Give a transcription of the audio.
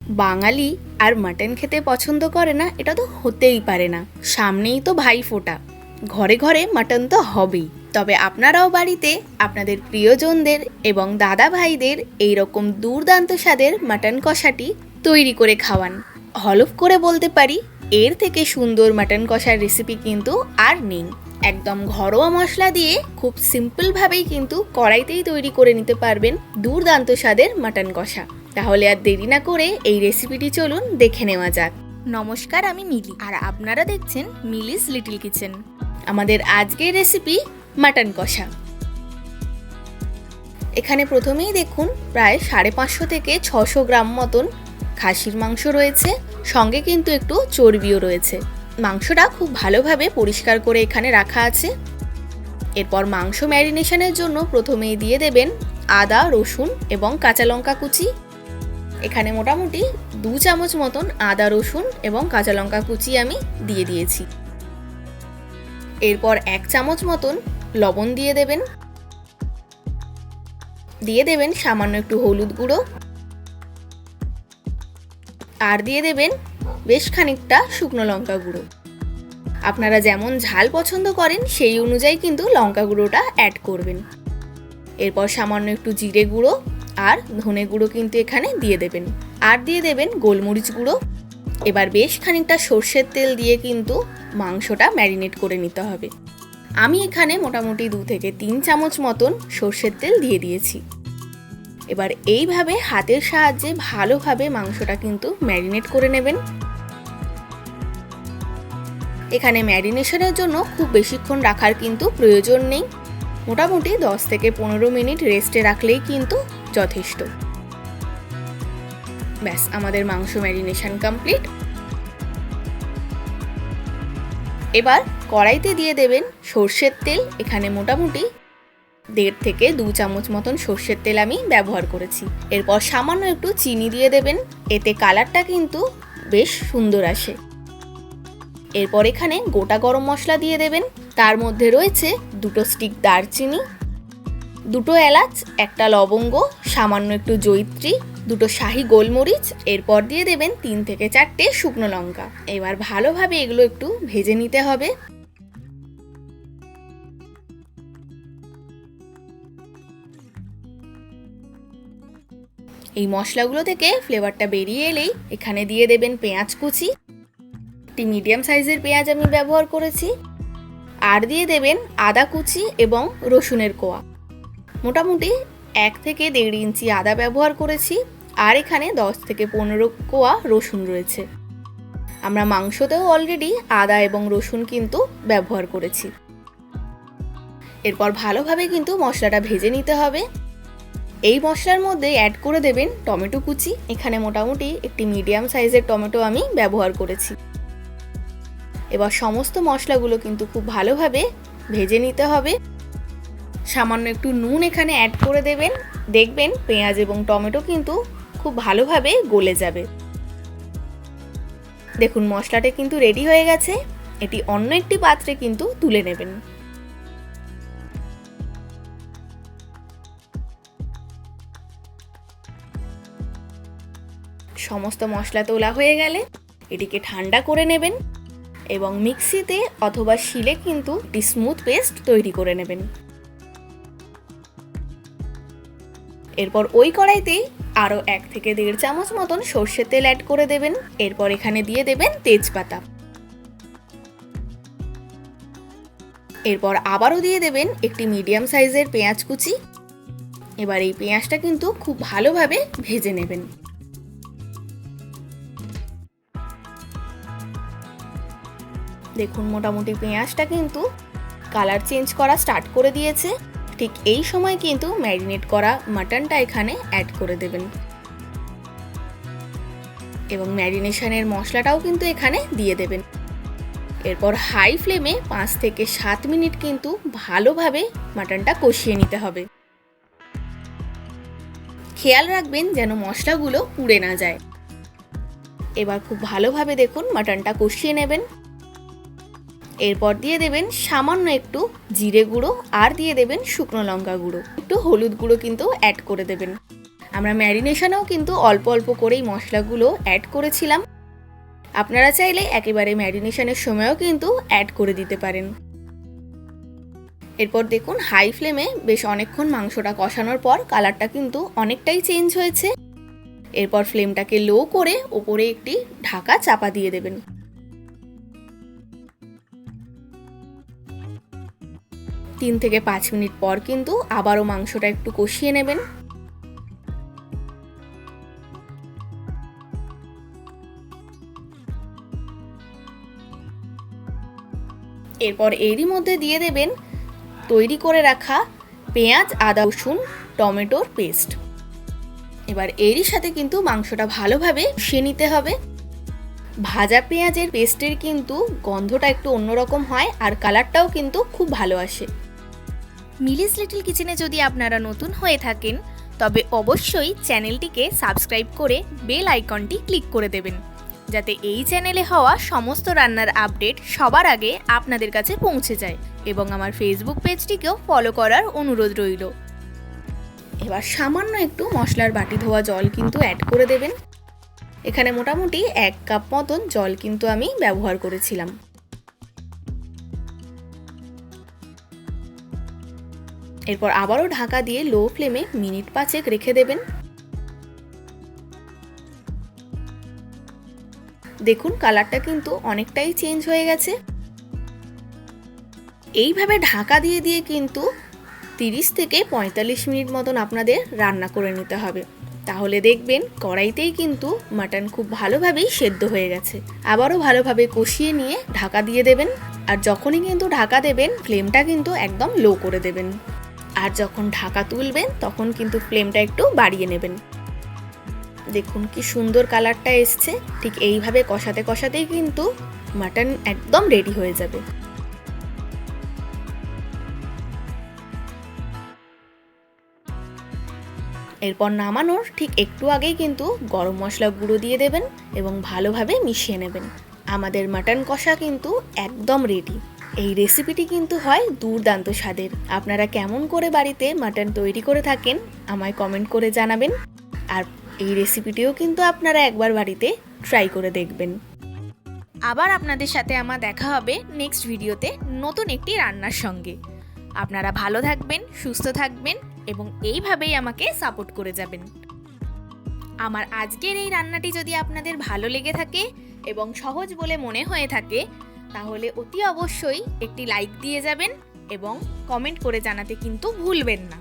বাঙালি আর mutton খেতে পছন্দ করে না এটা তো হতেই পারে না। সামনেই তো ভাইফোঁটা, ঘরে ঘরে মাটন তো হবেই। তবে আপনারাও বাড়িতে আপনাদের প্রিয়জনদের এবং দাদা ভাইদের এইরকম দুর্দান্ত স্বাদের মাটন কষাটি তৈরি করে খাওয়ান। হলফ করে বলতে পারি, এর থেকে সুন্দর মাটন কষার রেসিপি কিন্তু আর নেই। একদম ঘরোয়া মশলা দিয়ে খুব সিম্পলভাবেই কিন্তু কড়াইতেই তৈরি করে নিতে পারবেন দুর্দান্ত স্বাদের মাটন কষা। তাহলে আর দেরি না করে এই রেসিপিটি চলুন দেখে নেওয়া যাক। নমস্কার, আমি মিলি আর আপনারা দেখছেন মিলিস লিটল কিচেন। আমাদের আজকের রেসিপি মাটন কষা। এখানে প্রথমেই দেখুন প্রায় 550 থেকে 600 গ্রাম মতন খাসির মাংস রয়েছে, সঙ্গে কিন্তু একটু চর্বিও রয়েছে। মাংসটা খুব ভালোভাবে পরিষ্কার করে এখানে রাখা আছে। এরপর মাংস ম্যারিনেশনের জন্য প্রথমেই দিয়ে দেবেন আদা, রসুন এবং কাঁচা লঙ্কা কুচি। এখানে মোটামুটি 2 চামচ মতন আদা, রসুন এবং কাঁচা লঙ্কা কুচি আমি দিয়ে দিয়েছি। এরপর 1 চামচ মতন লবণ দিয়ে দেবেন সামান্য একটু হলুদ গুঁড়ো, আর দিয়ে দেবেন বেশ খানিকটা শুকনো লঙ্কা গুঁড়ো। আপনারা যেমন ঝাল পছন্দ করেন সেই অনুযায়ী কিন্তু লঙ্কা গুঁড়োটা অ্যাড করবেন। এরপর সামান্য একটু জিরে গুঁড়ো আর ধনে গুঁড়ো কিন্তু এখানে দিয়ে দেবেন, আর দিয়ে দেবেন গোলমরিচ গুঁড়ো। এবার বেশ খানিকটা সর্ষের তেল দিয়ে কিন্তু মাংসটা ম্যারিনেট করে নিতে হবে। আমি এখানে মোটামুটি 2 থেকে 3 চামচ মতন সর্ষের তেল দিয়ে দিয়েছি। এবার এইভাবে হাতের সাহায্যে ভালোভাবে মাংসটা কিন্তু ম্যারিনেট করে নেবেন। এখানে ম্যারিনেশনের জন্য খুব বেশিক্ষণ রাখার কিন্তু প্রয়োজন নেই, মোটামুটি 10 থেকে 15 মিনিট রেস্টে রাখলেই কিন্তু যথেষ্ট। ব্যাস, আমাদের মাংস ম্যারিনেশন কমপ্লিট। এবার কড়াইতে দিয়ে দেবেন সর্ষের তেল। এখানে মোটামুটি 1.5 থেকে 2 চামচ মতন সর্ষের তেল আমি ব্যবহার করেছি। এরপর সামান্য একটু চিনি দিয়ে দেবেন, এতে কালারটা কিন্তু বেশ সুন্দর আসে। এরপর এখানে গোটা গরম মশলা দিয়ে দেবেন, তার মধ্যে রয়েছে 2 স্টিক দারচিনি, 2 এলাচ, 1 লবঙ্গ, সামান্য একটু জয়িত্রী, 2 শাহি গোলমরিচ। এরপর দিয়ে দেবেন 3 থেকে 4টে শুকনো লঙ্কা। এবার ভালোভাবে এগুলো একটু ভেজে নিতে হবে। এই মশলাগুলো থেকে ফ্লেভারটা বেরিয়ে এলেই এখানে দিয়ে দেবেন পেঁয়াজ কুচি। একটি মিডিয়াম সাইজের পেঁয়াজ আমি ব্যবহার করেছি। আর দিয়ে দেবেন আদা কুচি এবং রসুনের কোয়া। মোটামুটি 1 থেকে 1.5 ইঞ্চি আদা ব্যবহার করেছি, আর এখানে 10 থেকে 15 কোয়া রসুন রয়েছে। আমরা মাংসতেও অলরেডি আদা এবং রসুন কিন্তু ব্যবহার করেছি। এরপর ভালোভাবে কিন্তু মশলাটা ভেজে নিতে হবে। এই মশলার মধ্যে অ্যাড করে দেবেন টমেটো কুচি। এখানে মোটামুটি একটি মিডিয়াম সাইজের টমেটো আমি ব্যবহার করেছি। এবার সমস্ত মশলাগুলো কিন্তু খুব ভালোভাবে ভেজে নিতে হবে। সামান্য একটু নুন এখানে অ্যাড করে দেবেন, দেখবেন পেঁয়াজ এবং টমেটো কিন্তু খুব ভালোভাবে গলে যাবে। দেখুন মশলাটা কিন্তু রেডি হয়ে গেছে। এটি অন্য একটি পাত্রে কিন্তু তুলে নেবেন। সমস্ত মশলা তোলা হয়ে গেলে এটিকে ঠান্ডা করে নেবেন এবং মিক্সিতে অথবা শিলে কিন্তু একটি স্মুথ পেস্ট তৈরি করে নেবেন। এরপর ওই কড়াইতেই আরও 1 থেকে 1.5 চামচ মতন সর্ষের তেল অ্যাড করে দেবেন। এরপর এখানে দিয়ে দেবেন তেজপাতা। এরপর আবারও দিয়ে দেবেন একটি মিডিয়াম সাইজের পেঁয়াজ কুচি। এবার এই পেঁয়াজটা কিন্তু খুব ভালোভাবে ভেজে নেবেন। দেখুন মোটামুটি পেঁয়াজটা কিন্তু কালার চেঞ্জ করা স্টার্ট করে দিয়েছে। ঠিক এই সময় কিন্তু ম্যারিনেট করা মাটনটা এখানে অ্যাড করে দেবেন এবং ম্যারিনেশনের মশলাটাও কিন্তু এখানে দিয়ে দেবেন। এরপর হাই ফ্লেমে 5 থেকে 7 মিনিট কিন্তু ভালোভাবে মাটনটা কষিয়ে নিতে হবে। খেয়াল রাখবেন যেন মশলাগুলো পুড়ে না যায়। এবার খুব ভালোভাবে দেখুন মাটনটা কষিয়ে নেবেন। এরপর দিয়ে দেবেন সামান্য একটু জিরে গুঁড়ো, আর দিয়ে দেবেন শুকনো লঙ্কা গুঁড়ো, একটু হলুদ গুঁড়ো কিন্তু অ্যাড করে দেবেন। আমরা ম্যারিনেশনেও কিন্তু অল্প অল্প করেই মশলাগুলো অ্যাড করেছিলাম। আপনারা চাইলে একেবারে ম্যারিনেশনের সময়ও কিন্তু অ্যাড করে দিতে পারেন। এরপর দেখুন হাই ফ্লেমে বেশ অনেকক্ষণ মাংসটা কষানোর পর কালারটা কিন্তু অনেকটাই চেঞ্জ হয়েছে। এরপর ফ্লেমটাকে লো করে ওপরে একটি ঢাকা চাপা দিয়ে দেবেন। 3 থেকে 5 মিনিট পর কিন্তু আবারও মাংসটা একটু কষিয়ে নেবেন। এরপর এরই মধ্যে দিয়ে দেবেন তৈরি করে রাখা পেঁয়াজ, আদা, রসুন, টমেটোর পেস্ট। এবার এরই সাথে কিন্তু মাংসটা ভালোভাবে কষিয়ে নিতে হবে। ভাজা পেঁয়াজের পেস্টের কিন্তু গন্ধটা একটু অন্যরকম হয় আর কালারটাও কিন্তু খুব ভালো আসে। মিলিস লিটল কিচেনে যদি আপনারা নতুন হয়ে থাকেন তবে অবশ্যই চ্যানেলটিকে সাবস্ক্রাইব করে বেল আইকনটি ক্লিক করে দেবেন, যাতে এই চ্যানেলে হওয়া সমস্ত রান্নার আপডেট সবার আগে আপনাদের কাছে পৌঁছে যায়। এবং আমার ফেসবুক পেজটিকেও ফলো করার অনুরোধ রইল। এবার সামান্য একটু মশলার বাটি ধোয়া জল কিন্তু অ্যাড করে দেবেন। এখানে মোটামুটি 1 কাপ মতন জল কিন্তু আমি ব্যবহার করেছিলাম। এরপর আবারও ঢাকা দিয়ে লো ফ্লেমে মিনিট 5 রেখে দেবেন। দেখুন কালারটা কিন্তু অনেকটাই চেঞ্জ হয়ে গেছে। এইভাবে ঢাকা দিয়ে দিয়ে কিন্তু 30 থেকে 45 মিনিট মতন আপনাদের রান্না করে নিতে হবে। তাহলে দেখবেন কড়াইতেই কিন্তু মাটন খুব ভালোভাবেই সেদ্ধ হয়ে গেছে। আবারও ভালোভাবে কষিয়ে নিয়ে ঢাকা দিয়ে দেবেন। আর যখনই কিন্তু ঢাকা দেবেন ফ্লেমটা কিন্তু একদম লো করে দেবেন। আর যখন ঢাকা তুলবেন তখন কিন্তু ফ্লেমটা একটু বাড়িয়ে নেবেন। দেখুন কি সুন্দর কালারটা এসছে। ঠিক এইভাবে কষাতে কষাতেই কিন্তু মাটন একদম রেডি হয়ে যাবে। এরপর নামানোর ঠিক একটু আগেই কিন্তু গরম মশলা গুঁড়ো দিয়ে দেবেন এবং ভালোভাবে মিশিয়ে নেবেন। আমাদের মাটন কষা কিন্তু একদম রেডি। এই রেসিপিটি কিন্তু হয় দুর্দান্ত স্বাদের। আপনারা কেমন করে বাড়িতে মাটন তৈরি করে থাকেন আমায় কমেন্ট করে জানাবেন। আর এই রেসিপিটিও কিন্তু আপনারা একবার বাড়িতে ট্রাই করে দেখবেন। আবার আপনাদের সাথে আমার দেখা হবে নেক্সট ভিডিওতে নতুন একটি রান্নার সঙ্গে। আপনারা ভালো থাকবেন, সুস্থ থাকবেন এবং এইভাবেই আমাকে সাপোর্ট করে যাবেন। আমার আজকের এই রান্নাটি যদি আপনাদের ভালো লেগে থাকে এবং সহজ বলে মনে হয়ে থাকে তাহলে অতি অবশ্যই একটি লাইক দিয়ে যাবেন এবং কমেন্ট করে জানাতে কিন্তু ভুলবেন না।